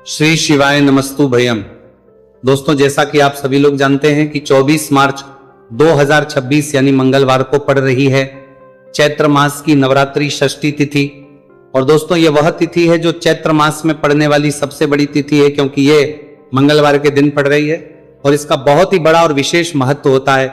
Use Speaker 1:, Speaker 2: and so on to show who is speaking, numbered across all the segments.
Speaker 1: श्री शिवाय नमस्तु भयम। दोस्तों, जैसा कि आप सभी लोग जानते हैं कि 24 मार्च 2026 यानी मंगलवार को पड़ रही है चैत्र मास की नवरात्रि षष्ठी तिथि। और दोस्तों, ये वह तिथि है जो चैत्र मास में पड़ने वाली सबसे बड़ी तिथि है, क्योंकि ये मंगलवार के दिन पड़ रही है और इसका बहुत ही बड़ा और विशेष महत्व होता है।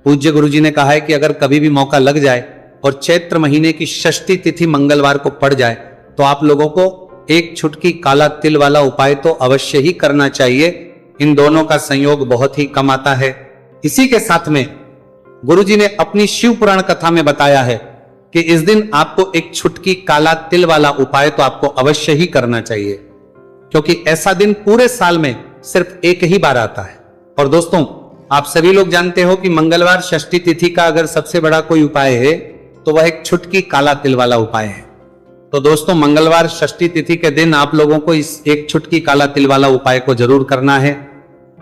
Speaker 1: पूज्य गुरुजी ने कहा है कि अगर कभी भी मौका लग जाए और चैत्र महीने की षष्ठी तिथि मंगलवार को पड़ जाए तो आप लोगों को एक छुटकी काला तिल वाला उपाय तो अवश्य ही करना चाहिए। इन दोनों का संयोग बहुत ही कम आता है। इसी के साथ में गुरुजी ने अपनी शिव पुराण कथा में बताया है कि इस दिन आपको एक छुटकी काला तिल वाला उपाय तो आपको अवश्य ही करना चाहिए, क्योंकि ऐसा दिन पूरे साल में सिर्फ एक ही बार आता है। और दोस्तों, आप सभी लोग जानते हो कि मंगलवार षष्ठी तिथि का अगर सबसे बड़ा कोई उपाय है तो वह एक छुटकी काला तिल वाला उपाय है। तो दोस्तों, मंगलवार षष्ठी तिथि के दिन आप लोगों को इस एक छुटकी काला तिल वाला उपाय को जरूर करना है।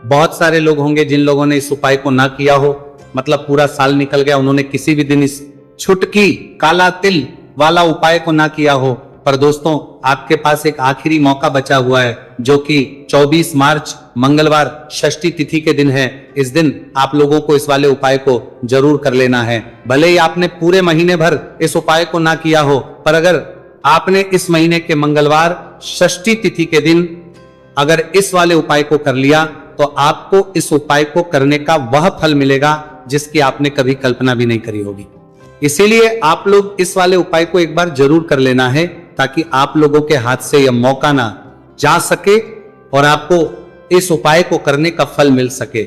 Speaker 1: बहुत सारे लोग होंगे जिन लोगों ने इस उपाय को ना किया हो, मतलब पूरा साल निकल गया, उन्होंने किसी भी दिन इस छुटकी काला तिल वाला उपाय को ना किया हो। पर दोस्तों, आपके पास एक आखिरी मौका बचा हुआ है, जो कि 24 मार्च मंगलवार षष्ठी तिथि के दिन है। इस दिन आप लोगों को इस वाले उपाय को जरूर कर लेना है। भले ही आपने पूरे महीने भर इस उपाय को ना किया हो, पर अगर आपने इस महीने के मंगलवार षष्ठी तिथि के दिन अगर इस वाले उपाय को कर लिया तो आपको इस उपाय को करने का वह फल मिलेगा जिसकी आपने कभी कल्पना भी नहीं करी होगी। इसीलिए आप लोग इस वाले उपाय को एक बार जरूर कर लेना है, ताकि आप लोगों के हाथ से यह मौका ना जा सके और आपको इस उपाय को करने का फल मिल सके।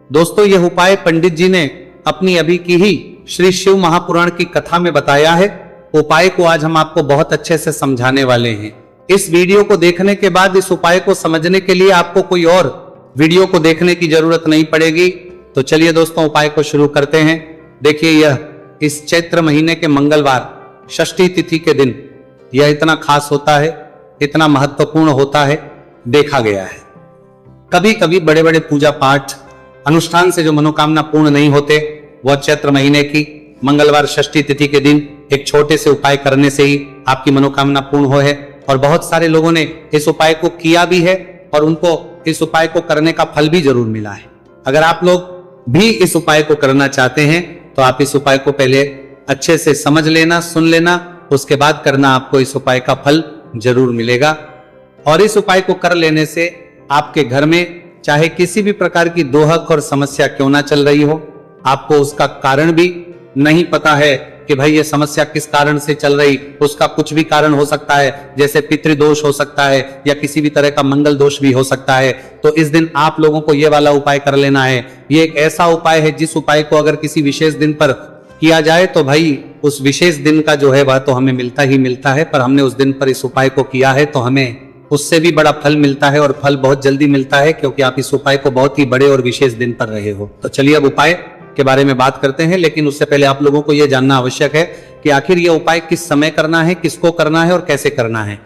Speaker 1: दोस्तों, यह उपाय पंडित जी ने अपनी अभी की ही श्री शिव महापुराण की कथा में बताया है। उपाय को आज हम आपको बहुत अच्छे से समझाने वाले हैं। इस वीडियो को देखने के बाद इस उपाय को समझने के लिए आपको कोई और वीडियो को देखने की जरूरत नहीं पड़ेगी। तो चलिए दोस्तों, उपाय को शुरू करते हैं। देखिए, यह इस चैत्र महीने के मंगलवार षष्ठी तिथि के दिन यह इतना खास होता है, इतना महत्वपूर्ण होता है, देखा गया है। कभी कभी बड़े बड़े पूजा पाठ अनुष्ठान से जो मनोकामना पूर्ण नहीं होते, वह चैत्र महीने की मंगलवार षष्ठी तिथि के दिन एक छोटे से उपाय करने से ही आपकी मनोकामना पूर्ण हो है। और बहुत सारे लोगों ने इस उपाय को किया भी है और उनको इस उपाय को करने का फल भी जरूर मिला है। अगर आप लोग भी इस उपाय को करना चाहते हैं तो आप इस उपाय को पहले अच्छे से समझ लेना, सुन लेना, उसके बाद करना, आपको इस उपाय का फल जरूर मिलेगा। और इस उपाय को कर लेने से आपके घर में चाहे किसी भी प्रकार की दोहक और समस्या क्यों ना चल रही हो, आपको उसका कारण भी नहीं पता है कि भाई ये समस्या किस कारण से चल रही, उसका कुछ भी कारण हो सकता है, जैसे पितृदोष हो सकता है या किसी भी तरह का मंगल दोष भी हो सकता है। तो इस दिन आप लोगों को ये वाला उपाय कर लेना है। ये एक ऐसा उपाय है जिस उपाय को अगर किसी विशेष दिन पर किया जाए तो भाई उस विशेष दिन का जो है वह तो हमें मिलता ही मिलता है, पर हमने उस दिन पर इस उपाय को किया है तो हमें उससे भी बड़ा फल मिलता है, और फल बहुत जल्दी मिलता है, क्योंकि आप इस उपाय को बहुत ही बड़े और विशेष दिन पर रहे हो। तो चलिए अब उपाय के बारे में बात करते हैं, लेकिन उससे पहले आप लोगों को यह जानना आवश्यक है कि आखिर यह उपाय किस समय करना है, किसको करना है और कैसे करना है।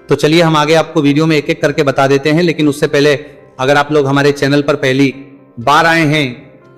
Speaker 1: तो चलिए हम आगे आपको वीडियो में एक एक करके बता देते हैं। लेकिन उससे पहले अगर आप लोग हमारे चैनल पर पहली बार आए हैं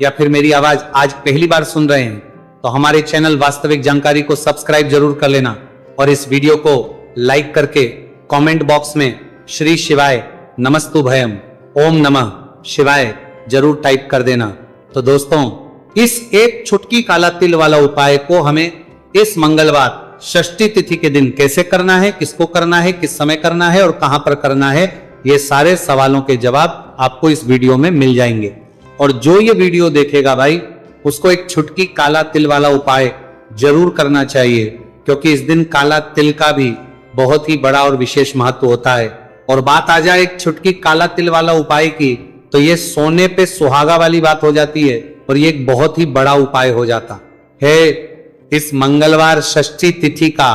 Speaker 1: या फिर मेरी आवाज आज पहली बार सुन रहे हैं तो हमारे चैनल वास्तविक जानकारी को सब्सक्राइब जरूर कर लेना, और इस वीडियो को लाइक करके कमेंट बॉक्स में श्री शिवाय नमस्तु भयम ओम नमः शिवाय जरूर टाइप कर देना। तो दोस्तों, इस एक छुटकी काला तिल वाला उपाय को हमें इस मंगलवार षष्ठी तिथि के दिन कैसे करना है, किसको करना है, किस समय करना है और कहां पर करना है, ये सारे सवालों के जवाब आपको इस वीडियो में मिल जाएंगे। और जो ये वीडियो देखेगा भाई, उसको एक छुटकी काला तिल वाला उपाय जरूर करना चाहिए, क्योंकि इस दिन काला तिल का भी बहुत ही बड़ा और विशेष महत्व होता है। और बात आ जाए एक छुटकी काला तिल वाला उपाय की, तो ये सोने पे सुहागा वाली बात हो जाती है और ये एक बहुत ही बड़ा उपाय हो जाता है इस मंगलवार षष्ठी तिथि का।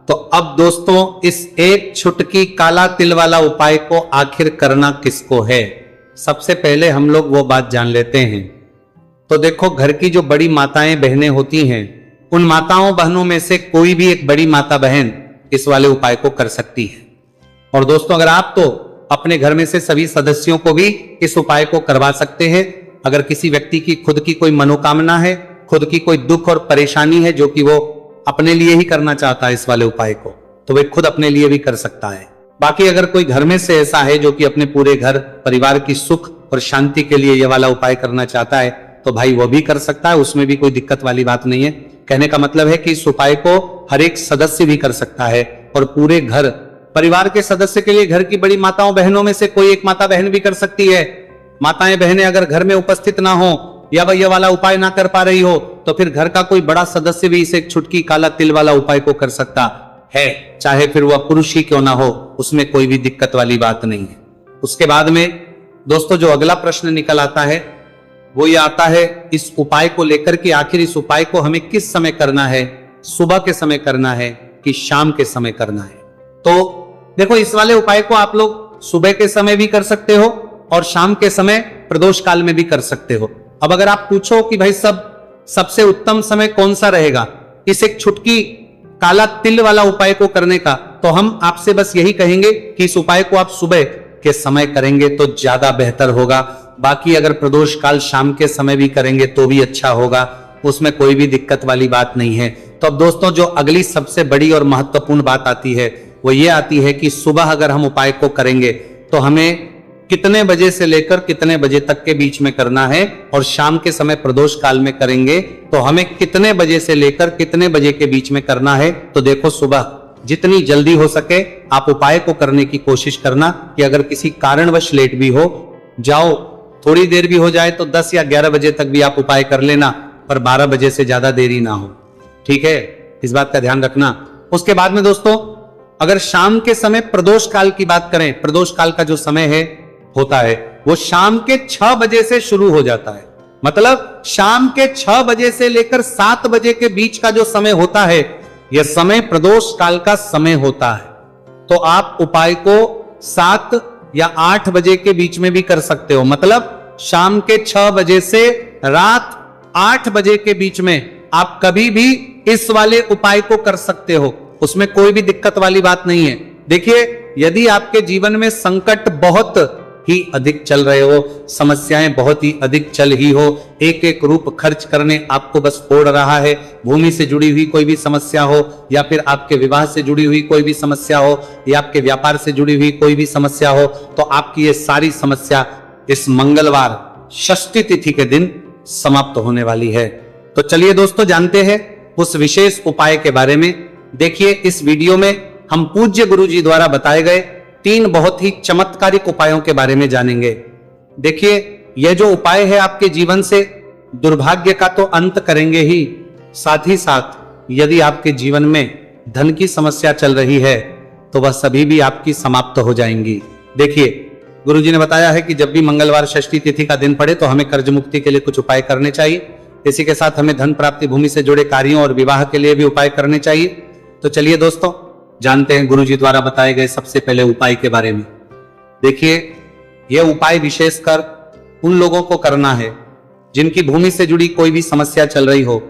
Speaker 1: तो अब दोस्तों, इस एक छुटकी काला तिल वाला उपाय को आखिर करना किसको है, सबसे पहले हम लोग वो बात जान लेते हैं। तो देखो, घर की जो बड़ी माताएं बहनें होती हैं, उन माताओं बहनों में से कोई भी एक बड़ी माता बहन इस वाले उपाय को कर सकती है। और दोस्तों, अगर आप तो अपने घर में से सभी सदस्यों को भी इस उपाय को करवा सकते हैं। अगर किसी व्यक्ति की खुद की कोई मनोकामना है, खुद की कोई दुख और परेशानी है जो कि वो अपने लिए ही करना चाहता है इस वाले उपाय को, तो वे खुद अपने लिए भी कर सकता है। बाकी अगर कोई घर में से ऐसा है जो कि अपने पूरे घर परिवार की सुख और शांति के लिए यह वाला उपाय करना चाहता है तो भाई वो भी कर सकता है, उसमें भी कोई दिक्कत वाली बात नहीं है। कहने का मतलब है कि इस उपाय को हर एक सदस्य भी कर सकता है और पूरे घर परिवार के सदस्य के लिए घर की बड़ी माताओं बहनों में से कोई एक माता बहन भी कर सकती है। माताएं बहनें अगर घर में उपस्थित ना हो या वह यह वाला उपाय ना कर पा रही हो तो फिर घर का कोई बड़ा सदस्य भी इसे एक छुटकी काला तिल वाला उपाय को कर सकता है, चाहे फिर वह पुरुष ही क्यों ना हो, उसमें कोई भी दिक्कत वाली बात नहीं है। उसके बाद में दोस्तों जो अगला प्रश्न निकल आता है वो ये आता है इस उपाय को लेकर कि आखिर इस उपाय को हमें किस समय करना है, सुबह के समय करना है कि शाम के समय करना है। तो देखो इस वाले उपाय को आप लोग सुबह के समय भी कर सकते हो और शाम के समय प्रदोष काल में भी कर सकते हो। अब अगर आप पूछो कि भाई सबसे उत्तम समय कौन सा रहेगा इस एक छुटकी काला तिल वाला उपाय को करने का, तो हम आपसे बस यही कहेंगे कि इस उपाय को आप सुबह के समय करेंगे तो ज्यादा बेहतर होगा। बाकी अगर प्रदोष काल शाम के समय भी करेंगे तो भी अच्छा होगा, उसमें कोई भी दिक्कत वाली बात नहीं है। तो अब दोस्तों जो अगली सबसे बड़ी और महत्वपूर्ण बात आती है वो ये आती है कि सुबह अगर हम उपाय को करेंगे तो हमें कितने बजे से लेकर कितने बजे तक के बीच में करना है, और शाम के समय प्रदोष काल में करेंगे तो हमें कितने बजे से लेकर कितने बजे के बीच में करना है। तो देखो सुबह जितनी जल्दी हो सके आप उपाय को करने की कोशिश करना कि अगर किसी कारणवश लेट भी हो जाओ, थोड़ी देर भी हो जाए तो 10 या 11 बजे तक भी आप उपाय कर लेना, पर 12 बजे से ज्यादा देरी ना हो, ठीक है, इस बात का ध्यान रखना। उसके बाद में दोस्तों अगर शाम के समय प्रदोष काल की बात करें, प्रदोष काल का जो समय है होता है वो शाम के 6 बजे से शुरू हो जाता है। मतलब शाम के 6 बजे से लेकर 7 बजे के बीच का जो समय होता है यह समय प्रदोष काल का समय होता है। तो आप उपाय को 7 या 8 बजे के बीच में भी कर सकते हो। मतलब शाम के 6 बजे से रात 8 बजे के बीच में आप कभी भी इस वाले उपाय को कर सकते हो, उसमें कोई भी दिक्कत वाली बात नहीं है। देखिए यदि आपके जीवन में संकट बहुत ही अधिक चल रहे हो, समस्याएं बहुत ही अधिक चल ही हो, एक एक रूप खर्च करने आपको बस फोड़ रहा है, भूमि से जुड़ी हुई कोई भी समस्या हो या फिर आपके विवाह से जुड़ी हुई कोई भी समस्या हो या आपके व्यापार से जुड़ी हुई कोई भी समस्या हो, तो आपकी ये सारी समस्या इस मंगलवार षष्ठी तिथि के दिन समाप्त होने वाली है। तो चलिए दोस्तों जानते हैं उस विशेष उपाय के बारे में। देखिए इस वीडियो में हम पूज्य गुरु जी द्वारा बताए गए 3 बहुत ही चमत्कारिक उपायों के बारे में जानेंगे। देखिए यह जो उपाय है आपके जीवन से दुर्भाग्य का तो अंत करेंगे ही, साथ ही साथ यदि आपके जीवन में धन की समस्या चल रही है तो वह सभी भी आपकी समाप्त हो जाएंगी। देखिए गुरुजी ने बताया है कि जब भी मंगलवार षष्ठी तिथि का दिन पड़े तो हमें कर्ज मुक्ति के लिए कुछ उपाय करने चाहिए। इसी के साथ हमें धन प्राप्ति, भूमि से जुड़े कार्यों और विवाह के लिए भी उपाय करने चाहिए। तो चलिए दोस्तों जानते हैं गुरुजी द्वारा बताए गए सबसे पहले उपाय के बारे में। देखिए यह उपाय विशेषकर उन लोगों को करना है जिनकी भूमि से जुड़ी कोई भी समस्या चल रही हो,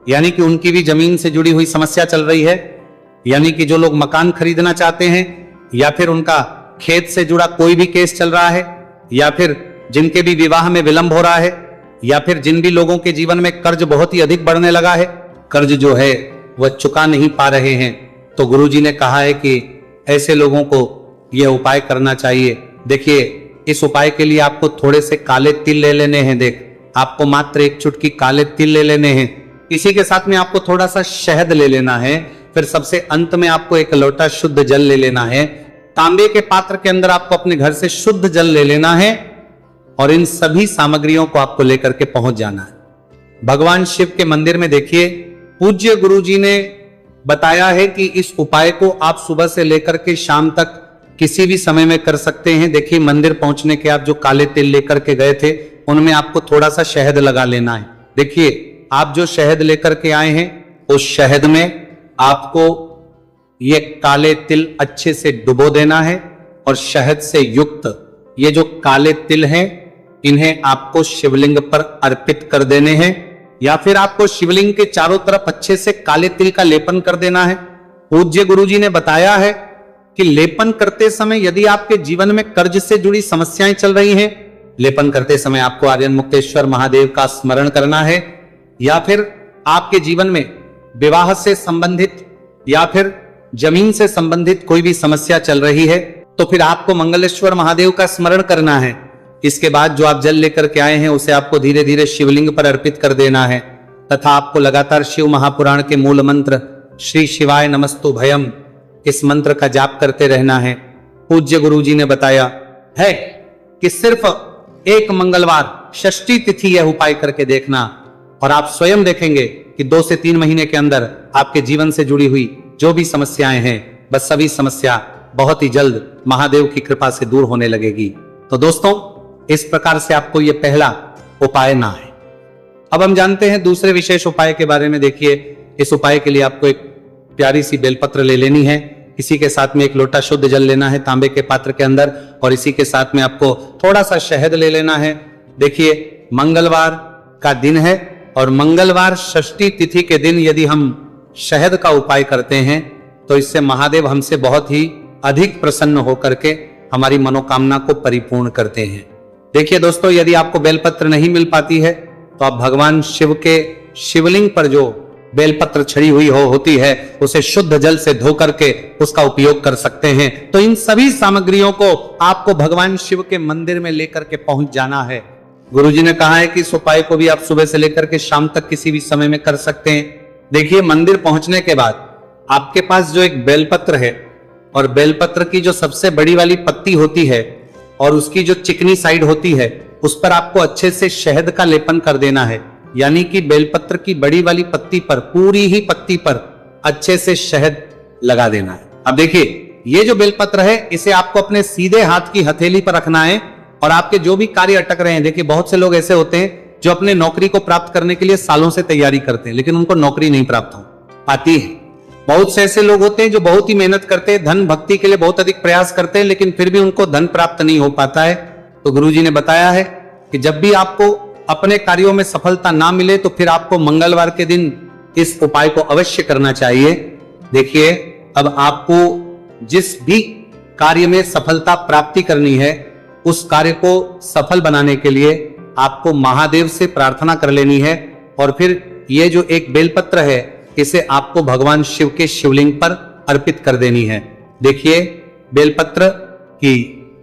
Speaker 1: यानी कि उनकी भी जमीन से जुड़ी हुई समस्या चल रही है, यानी कि जो लोग मकान खरीदना चाहते हैं या फिर उनका खेत से जुड़ा कोई भी केस चल रहा है, या फिर जिनके भी विवाह में विलंब हो रहा है, या फिर जिन भी लोगों के जीवन में कर्ज बहुत ही अधिक बढ़ने लगा है, कर्ज जो है वह चुका नहीं पा रहे हैं, तो गुरुजी ने कहा है कि ऐसे लोगों को यह उपाय करना चाहिए। देखिए इस उपाय के लिए आपको थोड़े से काले तिल ले लेने हैं। देख आपको मात्र एक चुटकी काले तिल ले लेने हैं। इसी के साथ में आपको थोड़ा सा शहद ले लेना है। फिर सबसे अंत में आपको एक लोटा शुद्ध जल ले लेना है। तांबे के पात्र के अंदर आपको अपने घर से शुद्ध जल ले लेना है और इन सभी सामग्रियों को आपको लेकर के पहुंच जाना है। भगवान शिव के मंदिर में देखिए पूज्य गुरुजी ने बताया है कि इस उपाय को आप सुबह से लेकर के शाम तक किसी भी समय में कर सकते हैं। देखिए मंदिर पहुंचने के आप जो काले तिल लेकर के गए थे उनमें आपको थोड़ा सा शहद लगा लेना है। देखिए आप जो शहद लेकर के आए हैं उस शहद में आपको ये काले तिल अच्छे से डुबो देना है और शहद से युक्त ये जो काले तिल हैं इन्हें आपको शिवलिंग पर अर्पित कर देने हैं, या फिर आपको शिवलिंग के चारों तरफ अच्छे से काले तिल का लेपन कर देना है। पूज्य गुरुजी ने बताया है कि लेपन करते समय यदि आपके जीवन में कर्ज से जुड़ी समस्याएं चल रही हैं, लेपन करते समय आपको आर्यन मुक्तेश्वर महादेव का स्मरण करना है, या फिर आपके जीवन में विवाह से संबंधित या फिर जमीन से संबंधित कोई भी समस्या चल रही है तो फिर आपको मंगलेश्वर महादेव का स्मरण करना है। इसके बाद जो आप जल लेकर के आए हैं उसे आपको धीरे धीरे शिवलिंग पर अर्पित कर देना है तथा आपको लगातार शिव महापुराण के मूल मंत्र श्री शिवाय नमस्तु भयम इस मंत्र का जाप करते रहना है। पूज्य गुरु जी ने बताया है कि सिर्फ एक मंगलवार षष्ठी तिथि यह उपाय करके देखना और आप स्वयं देखेंगे कि 2 से 3 महीने के अंदर आपके जीवन से जुड़ी हुई जो भी समस्याएं हैं बस सभी समस्या बहुत ही जल्द महादेव की कृपा से दूर होने लगेगी। तो दोस्तों इस प्रकार से आपको यह पहला उपाय ना है। अब हम जानते हैं दूसरे विशेष उपाय के बारे में। देखिए इस उपाय के लिए आपको एक प्यारी सी बेलपत्र ले लेनी है। इसी के साथ में एक लोटा शुद्ध जल लेना है तांबे के पात्र के अंदर और इसी के साथ में आपको थोड़ा सा शहद ले लेना है। देखिए मंगलवार का दिन है और मंगलवार षष्ठी तिथि के दिन यदि हम शहद का उपाय करते हैं तो इससे महादेव हमसे बहुत ही अधिक प्रसन्न होकर के हमारी मनोकामना को परिपूर्ण करते हैं। देखिए दोस्तों यदि आपको बेलपत्र नहीं मिल पाती है तो आप भगवान शिव के शिवलिंग पर जो बेलपत्र छड़ी हुई होती है उसे शुद्ध जल से धो करके उसका उपयोग कर सकते हैं। तो इन सभी सामग्रियों को आपको भगवान शिव के मंदिर में लेकर के पहुंच जाना है। गुरुजी ने कहा है कि इस उपाय को भी आप सुबह से लेकर के शाम तक किसी भी समय में कर सकते हैं। देखिए मंदिर पहुंचने के बाद आपके पास जो एक बेलपत्र है और बेलपत्र की जो सबसे बड़ी वाली पत्ती होती है और उसकी जो चिकनी साइड होती है उस पर आपको अच्छे से शहद का लेपन कर देना है। यानी कि बेलपत्र की बड़ी वाली पत्ती पर पूरी ही पत्ती पर अच्छे से शहद लगा देना है। अब देखिए ये जो बेलपत्र है इसे आपको अपने सीधे हाथ की हथेली पर रखना है और आपके जो भी कार्य अटक रहे हैं, देखिए बहुत से लोग ऐसे होते हैं जो अपने नौकरी को प्राप्त करने के लिए सालों से तैयारी करते हैं लेकिन उनको नौकरी नहीं प्राप्त हो पाती है। बहुत से ऐसे लोग होते हैं जो बहुत ही मेहनत करते हैं, धन भक्ति के लिए बहुत अधिक प्रयास करते हैं लेकिन फिर भी उनको धन प्राप्त नहीं हो पाता है। तो गुरुजी ने बताया है कि जब भी आपको अपने कार्यों में सफलता ना मिले तो फिर आपको मंगलवार के दिन इस उपाय को अवश्य करना चाहिए। देखिए अब आपको जिस भी कार्य में सफलता प्राप्ति करनी है उस कार्य को सफल बनाने के लिए आपको महादेव से प्रार्थना कर लेनी है और फिर ये जो एक बेलपत्र है इसे आपको भगवान शिव के शिवलिंग पर अर्पित कर देनी है। देखिए बेलपत्र की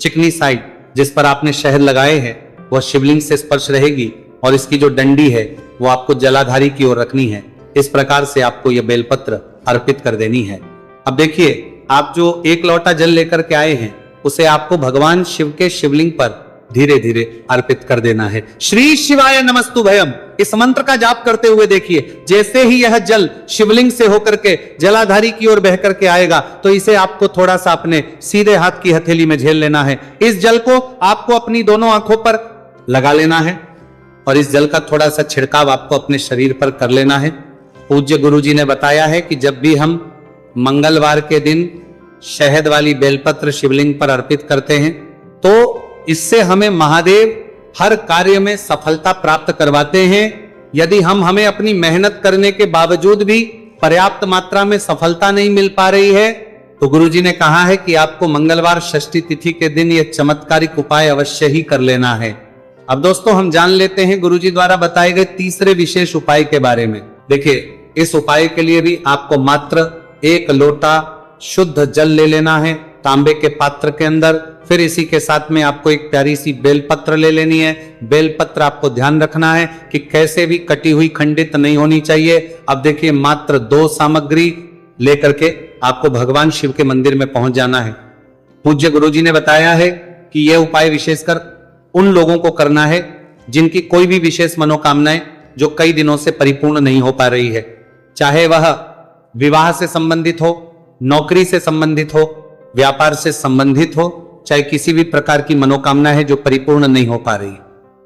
Speaker 1: चिकनी साइड जिस पर आपने शहद लगाए हैं वह शिवलिंग से स्पर्श रहेगी और इसकी जो डंडी है वो आपको जलाधारी की ओर रखनी है। इस प्रकार से आपको यह बेलपत्र अर्पित कर देनी है। अब देखिए आप जो एक लोटा जल लेकर के आए हैं उसे आपको भगवान शिव के शिवलिंग पर धीरे धीरे अर्पित कर देना है। श्री शिवाय नमस्तु भयम इस मंत्र का जाप करते हुए देखिए जैसे ही यह जल शिवलिंग से होकर के जलाधारी की ओर बह करके आएगा तो इसे आपको थोड़ा सा अपने सीधे हाथ की हथेली में झेल लेना है। इस जल को आपको अपनी दोनों आंखों पर लगा लेना है और इस जल का थोड़ा सा छिड़काव आपको अपने शरीर पर कर लेना है। पूज्य गुरुजी ने बताया है कि जब भी हम मंगलवार के दिन शहद वाली बेलपत्र शिवलिंग पर अर्पित करते हैं तो इससे हमें महादेव हर कार्य में सफलता प्राप्त करवाते हैं। यदि हमें अपनी मेहनत करने के बावजूद भी पर्याप्त मात्रा में सफलता नहीं मिल पा रही है तो गुरुजी ने कहा है कि आपको मंगलवार षष्ठी तिथि के दिन यह चमत्कारिक उपाय अवश्य ही कर लेना है। अब दोस्तों हम जान लेते हैं गुरुजी द्वारा बताए गए तीसरे विशेष उपाय के बारे में। देखिए इस उपाय के लिए भी आपको मात्र एक लोटा शुद्ध जल ले लेना है तांबे के पात्र के अंदर। फिर इसी के साथ में आपको एक प्यारी सी बेलपत्र ले लेनी है। बेलपत्र आपको ध्यान रखना है कि कैसे भी कटी हुई खंडित नहीं होनी चाहिए। अब देखिए मात्र 2 सामग्री लेकर के आपको भगवान शिव के मंदिर में पहुंच जाना है। पूज्य गुरुजी ने बताया है कि यह उपाय विशेषकर उन लोगों को करना है जिनकी कोई भी विशेष मनोकामनाएं जो कई दिनों से परिपूर्ण नहीं हो पा रही है, चाहे वह विवाह से संबंधित हो, नौकरी से संबंधित हो, व्यापार से संबंधित हो, चाहे किसी भी प्रकार की मनोकामना है जो परिपूर्ण नहीं हो पा रही,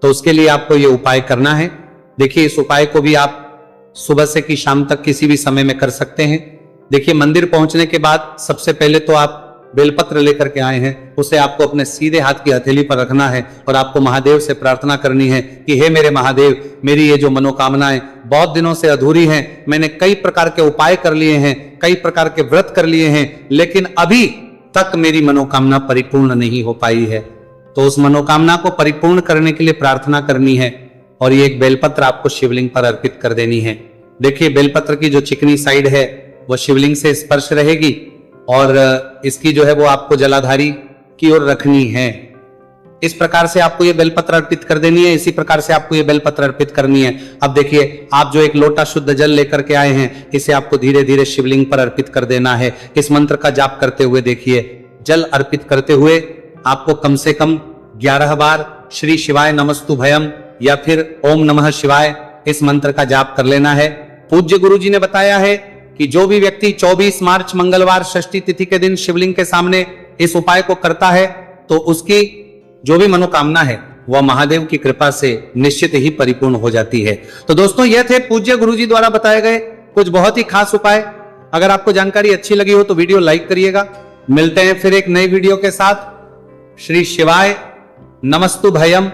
Speaker 1: तो उसके लिए आपको यह उपाय करना है। देखिए इस उपाय को भी आप सुबह से कि शाम तक किसी भी समय में कर सकते हैं। देखिए मंदिर पहुंचने के बाद सबसे पहले तो आप बेलपत्र लेकर के आए हैं, उसे आपको अपने सीधे हाथ की हथेली पर रखना है और आपको महादेव से प्रार्थना करनी है कि हे मेरे महादेव, मेरी ये जो मनोकामनाएं बहुत दिनों से अधूरी हैं, मैंने कई प्रकार के उपाय कर लिए हैं, कई प्रकार के व्रत कर लिए हैं, लेकिन अभी तक मेरी मनोकामना परिपूर्ण नहीं हो पाई है। तो उस मनोकामना को परिपूर्ण करने के लिए प्रार्थना करनी है और ये एक बेलपत्र आपको शिवलिंग पर अर्पित कर देनी है। देखिए बेलपत्र की जो चिकनी साइड है वो शिवलिंग से स्पर्श रहेगी और इसकी जो है वो आपको जलाधारी की ओर रखनी है। इस प्रकार से आपको ये बेलपत्र अर्पित कर देनी है, इसी प्रकार से आपको ये बेलपत्र अर्पित करनी है। अब देखिए, आप जो एक लोटा शुद्ध जल लेकर के आए हैं, इसे आपको धीरे धीरे शिवलिंग पर अर्पित कर देना है। इस मंत्र का जाप करते हुए देखिए, जल अर्पित करते हुए आपको कम से कम 11 बार श्री शिवाय नमस्तु भयम या फिर ओम नमः शिवाय इस मंत्र का जाप कर लेना है। पूज्य गुरु जी ने बताया है कि जो भी व्यक्ति 24 मार्च मंगलवार षष्ठी तिथि के दिन शिवलिंग के सामने इस उपाय को करता है तो उसकी जो भी मनोकामना है वह महादेव की कृपा से निश्चित ही परिपूर्ण हो जाती है। तो दोस्तों, यह थे पूज्य गुरु जी द्वारा बताए गए कुछ बहुत ही खास उपाय। अगर आपको जानकारी अच्छी लगी हो तो वीडियो लाइक करिएगा। मिलते हैं फिर एक नई वीडियो के साथ। श्री शिवाय नमस्तु भयम।